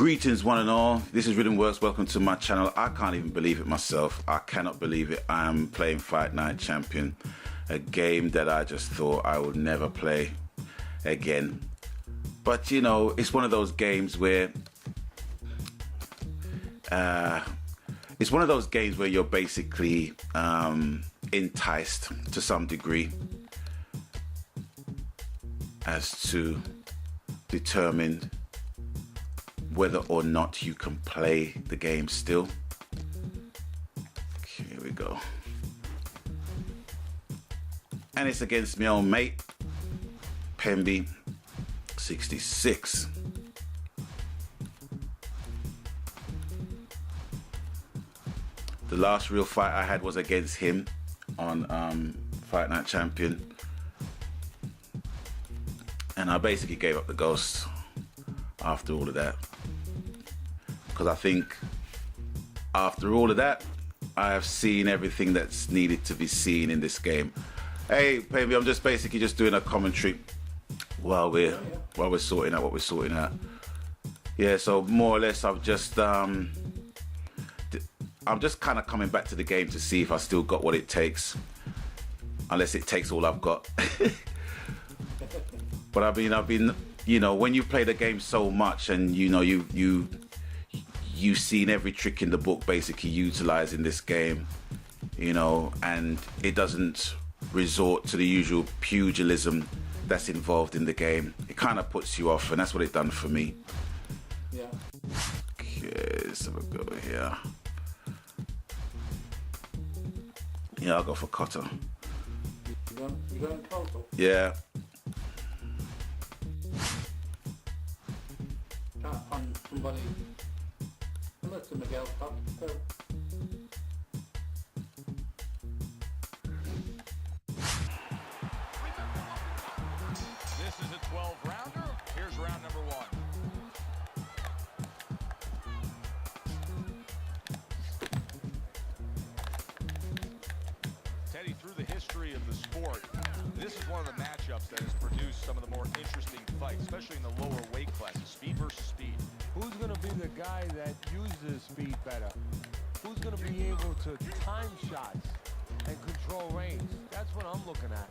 Greetings one and all, this is Rhythm Works, welcome to my channel. I can't even believe it myself, I cannot believe it. I am playing Fight Night Champion, a game that I just thought I would never play again. But you know, it's one of those games where you're basically enticed to some degree as to determine whether or not you can play the game still. Okay, here we go. And it's against my own mate, Pemby 66. The last real fight I had was against him on Fight Night Champion. And I basically gave up the ghost after all of that. Because I think after all of that, I have seen everything that's needed to be seen in this game. Hey, Pemby, I'm just basically just doing a commentary while we're sorting out what we're sorting out. Yeah, so more or less I'm just kind of coming back to the game to see if I still got what it takes. Unless it takes all I've got. But I've been, you know, when you play the game so much and you know you've seen every trick in the book basically utilized in this game, you know, and it doesn't resort to the usual pugilism that's involved in the game. It kind of puts you off, and that's what it done for me. Yeah. Okay, let's have a go here. Yeah, I'll go for Cotter. You going total? Yeah. Can't find somebody similar to Miguel Costa. This is a 12-rounder. Here's round number one. Teddy, through the history of the sport, this is one of the matchups that has produced some of the more interesting fights, especially in the lower weight classes, speed versus speed. Who's going to be the guy that uses speed better? Who's going to be able to time shots and control range? That's what I'm looking at.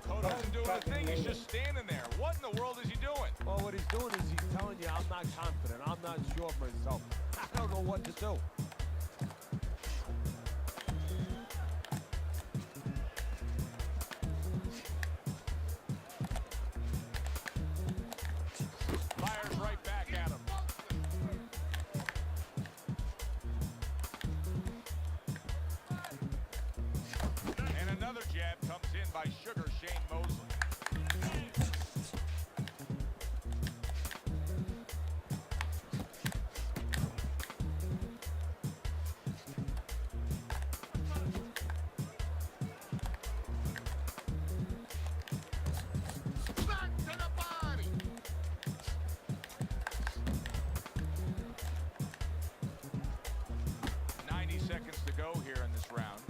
Cotto isn't doing a thing, he's just standing there. What in the world is he doing? Well, what he's doing is he's telling you, I'm not confident. I'm not sure of myself. I don't know what to do. Fires right back at him. And another jab comes in by Sugar Shane Mosley. Seconds to go here in this round.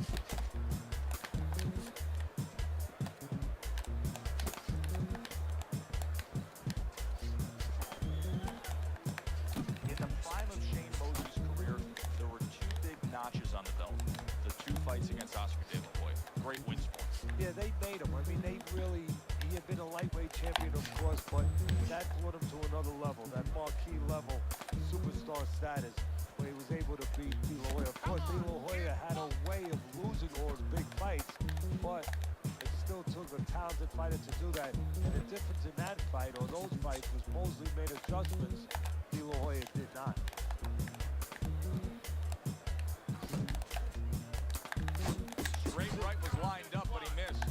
In the prime of Shane Mosley's career, there were two big notches on the belt. The two fights against Oscar De La Hoya. Great wins for him. Yeah, they made him. I mean, he had been a lightweight champion, of course, but that brought him to another level, that marquee level, superstar status, where he was able to beat De La Hoya. Of course, De La Hoya had a way of losing all his big fights, but it still took a talented fighter to do that. And the difference in that fight, or those fights, was Mosley made adjustments. De La Hoya did not. Straight right was lined up, but he missed.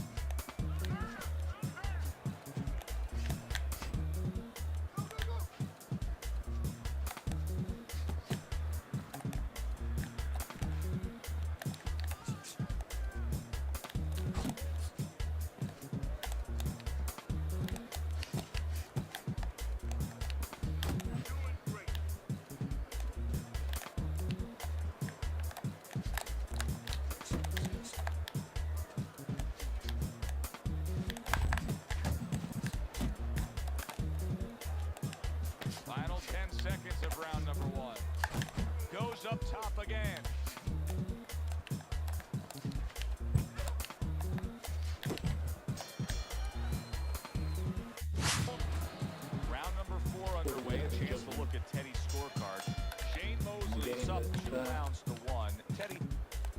rounds to 1. Teddy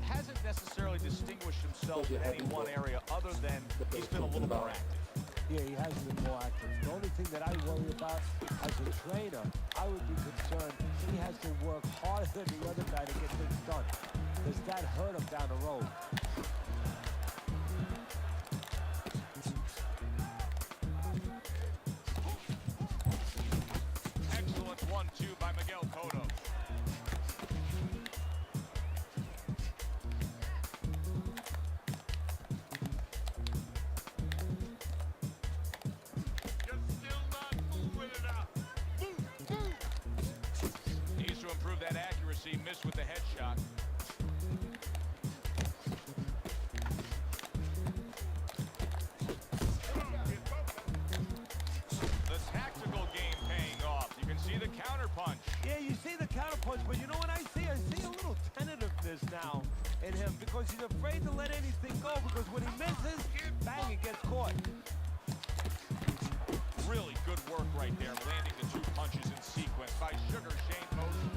hasn't necessarily distinguished himself in any one area other than he's been a little more active. Yeah, he has been more active. The only thing that I worry about as a trainer, I would be concerned he has to work harder than the other guy to get things done. Does that hurt him down the road? Excellent 1-2 by Miguel Cotto. Needs to improve that accuracy. Missed with the headshot. The tactical game paying off. You can see the counter punch. Yeah, you see the counter punch, but you know what I see? I see a little tentativeness now in him because he's afraid to let anything go because when he misses, bang, it gets caught. Really good work right there, landing the 2 punches in sequence by Sugar Shane Mosley.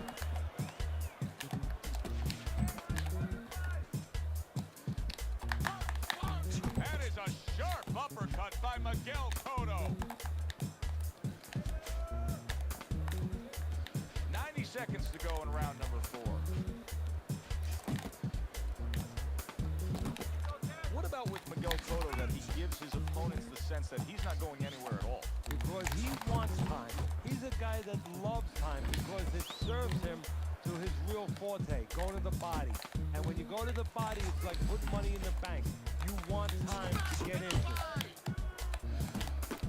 That is a sharp uppercut by Miguel Cotto. 90 seconds to go in round number 4. What about with Miguel Cotto that he gives his opponents the sense that he's not going anywhere at all? Because he wants time. He's a guy that loves time because it serves him to his real forte, go to the body. And when you go to the body, it's like put money in the bank. You want time to get into it.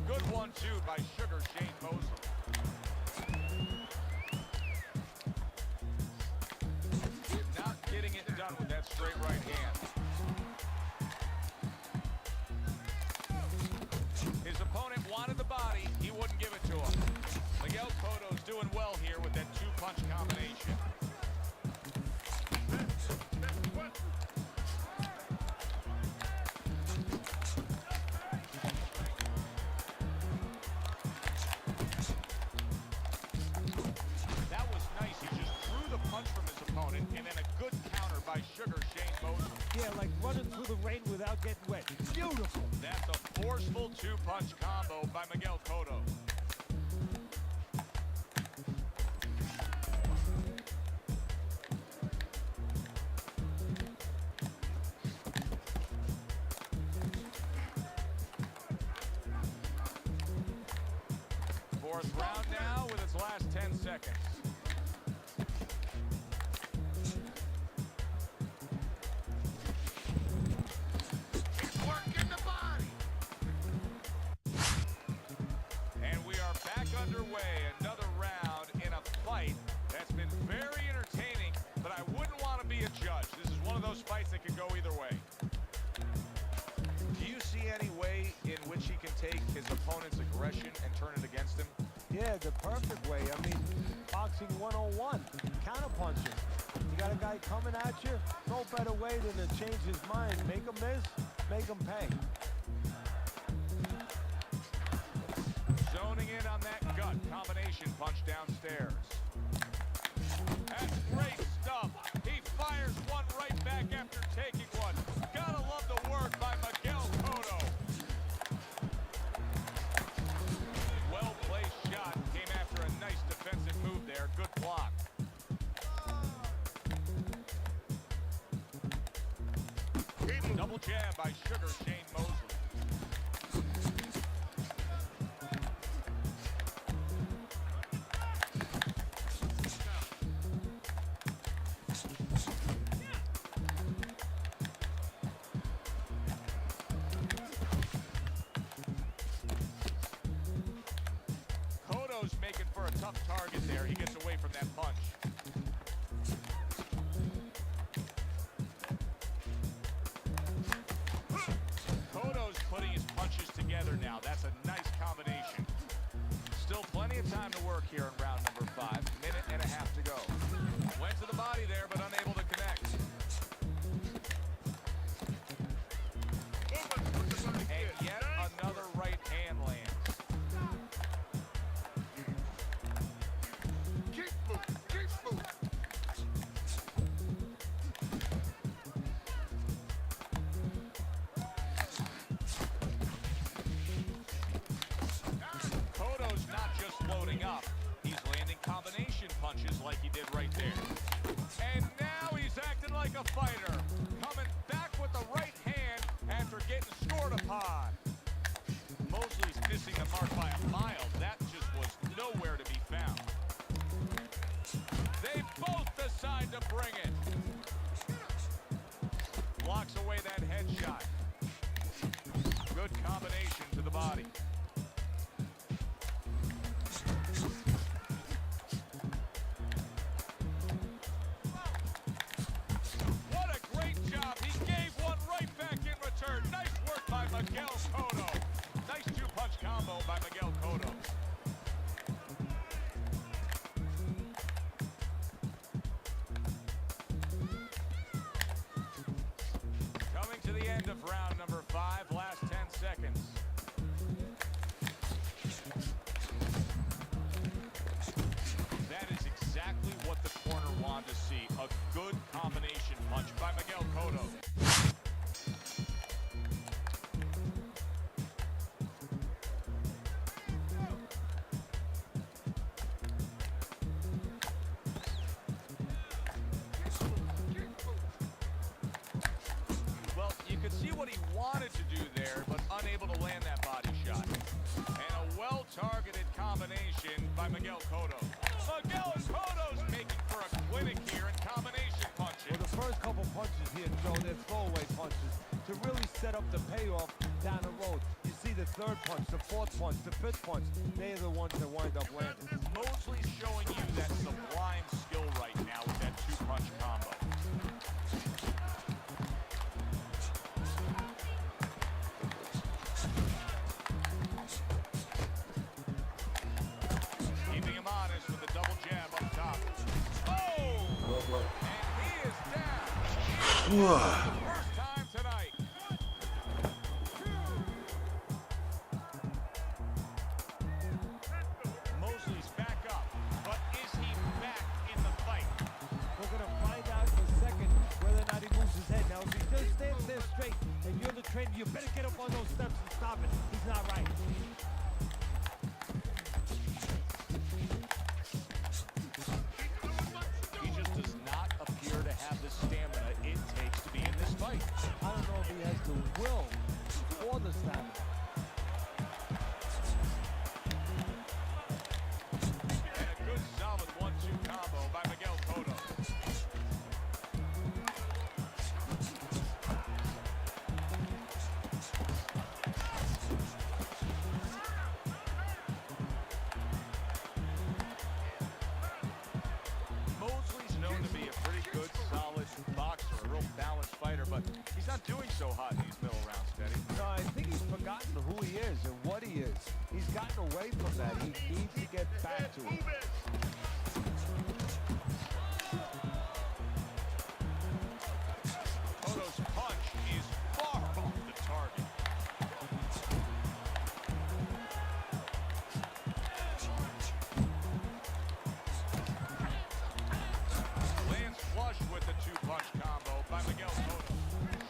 Good 1-2 by Sugar Shane Mosley. Not getting it done with that straight right hand. His opponent wanted the body. He wouldn't give it to him. Miguel Cotto's doing well here with that 2-punch combination. That was nice. He just threw the punch from his opponent and then a good counter by Sugar Shane Mosley. Yeah, like running through the rain without getting wet. Beautiful. That's a forceful 2-punch combo by Miguel Cotto. Fourth round now with its last 10 seconds. And we are back underway. Another round in a fight that's been very entertaining, but I wouldn't want to be a judge. This is one of those fights that could go either way. Do you see any way in which he can take his opponent's aggression and turn it against him? Yeah, the perfect way. I mean, boxing 101, counterpunching. You got a guy coming at you, no better way than to change his mind. Make him miss, make him pay. Zoning in on that gut combination punch downstairs. That's great stuff. He fires one right back after taking one. Gotta love the work by Miguel Cotto. Well-placed shot. Came after a nice defensive move there. Good block. Double jab by Sugar Shane Mosley. Cotto's making for a tough target there. He gets away from that punch. Cotto's putting his punches together now. That's a nice combination. Still plenty of time to work here in round number 5. Minute and a half to go. Went to the body there, but unable to connect. And yet another right hand lands. punches like he did right there. And now he's acting like a fighter, coming back with the right hand after getting scored upon. Mosley's missing the mark by a mile. That just was nowhere to be found. They both decide to bring it. Blocks away that headshot. Good combination to the body. What a great job. He gave one right back in return. Nice work by Miguel Cotto. Nice two-punch combo by Miguel Cotto. Coming to the end of round number 5, last 10 seconds. That is exactly what the corner wanted to see. A good combination punch by Miguel Cotto. Well, you could see what he wanted to do there, but unable to land that body shot. And a well-targeted combination by Miguel Cotto. Miguel Cotto's making for a clinic here in combination punching. Well, the first couple punches here, Joe, they're throwaway punches to really set up the payoff down the road. You see the third punch, the fourth punch, the fifth punch, they're the ones that wind up landing. Mosley's showing you that sublime skill right now with that two-punch combo. Keeping him honest with a double jab up top. Oh! And he is down. First time tonight. Mosley's back up, but is he back in the fight? We're going to find out in a second whether or not he moves his head. Now, if he just stands there straight and you're the trainer, you better get up on those steps and stop it. He's not right. He just does not appear to have the stamina it takes to be in this fight. I don't know if he has the will or the stamina. And a good solid 1-2 combo by Miguel Cotto. Mosley's known to be a pretty good, solid boxer, a real balanced fighter, but he's not doing so hot in these middle rounds, Teddy. No, I think he's forgotten who he is and what he is. He's gotten away from that. He needs to get back to it. Cotto's punch is far off the target. Lands flush with the two-punch combo by Miguel Cotto.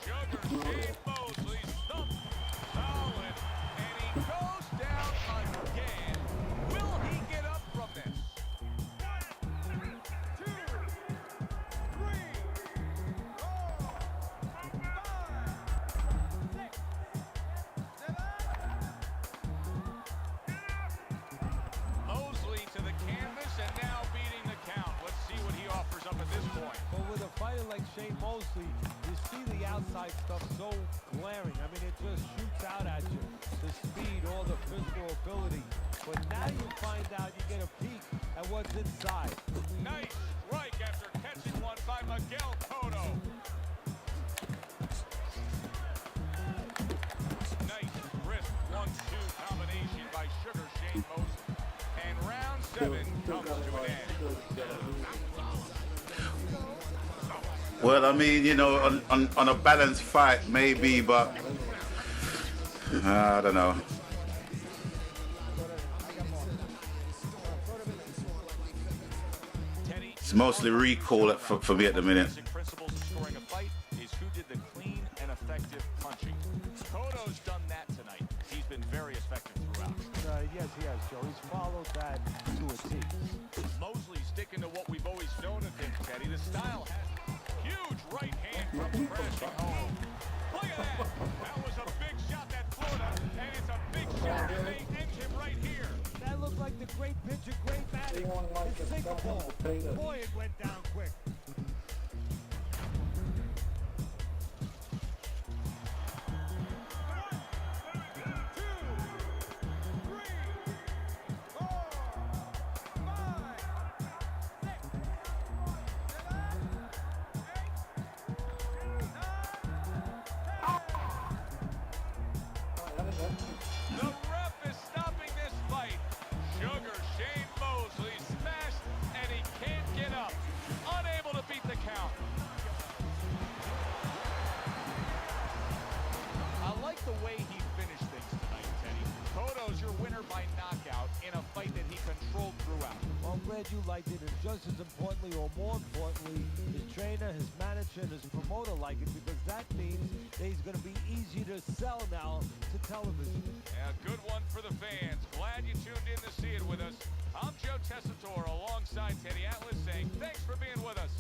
Sugar Shane Mosley stumped solid, and he goes down again. Will he get up from this? 1, 2, 3, 4, 5, 6, 7. Mosley to the canvas and now beating the count. Let's see what he offers up at this point. But with a fighter like Shane Mosley, you see the outside stuff so glaring. I mean, it just shoots out at you. The speed, all the physical ability. But now you find out, you get a peek at what's inside. Nice strike after catching one by Miguel Cotto. Nice crisp 1-2 combination by Sugar Shane Mosley. And round 7 comes to an end. Well, I mean, you know, on a balanced fight, maybe, but I don't know. Teddy, It's mostly recall for me at the minute. basic principles of scoring a fight is who did the clean and effective punching. Cotto's done that tonight. He's been very effective throughout. Yes, he has, Joe. He's followed that to a T. Mosley sticking to what we've always known of him, Teddy. The style has huge right hand comes crashing home. Look at that. That was a big shot, that Florida, and it's a big shot, and they end him right here. That looked like the great pitcher, great batting. His single ball. Boy, it went down quick. The ref is stopping this fight. Sugar Shane Mosley smashed, and he can't get up. Unable to beat the count. I like the way he finished things tonight, Teddy. Cotto's your winner by knockout in a fight that he controlled throughout. Well, I'm glad you liked it, and just as importantly, or more importantly, his trainer, his manager, and his promoter like it, because that means that he's going to be easy to sell now to television. Yeah, good one for the fans. Glad you tuned in to see it with us. I'm Joe Tessitore alongside Teddy Atlas saying thanks for being with us.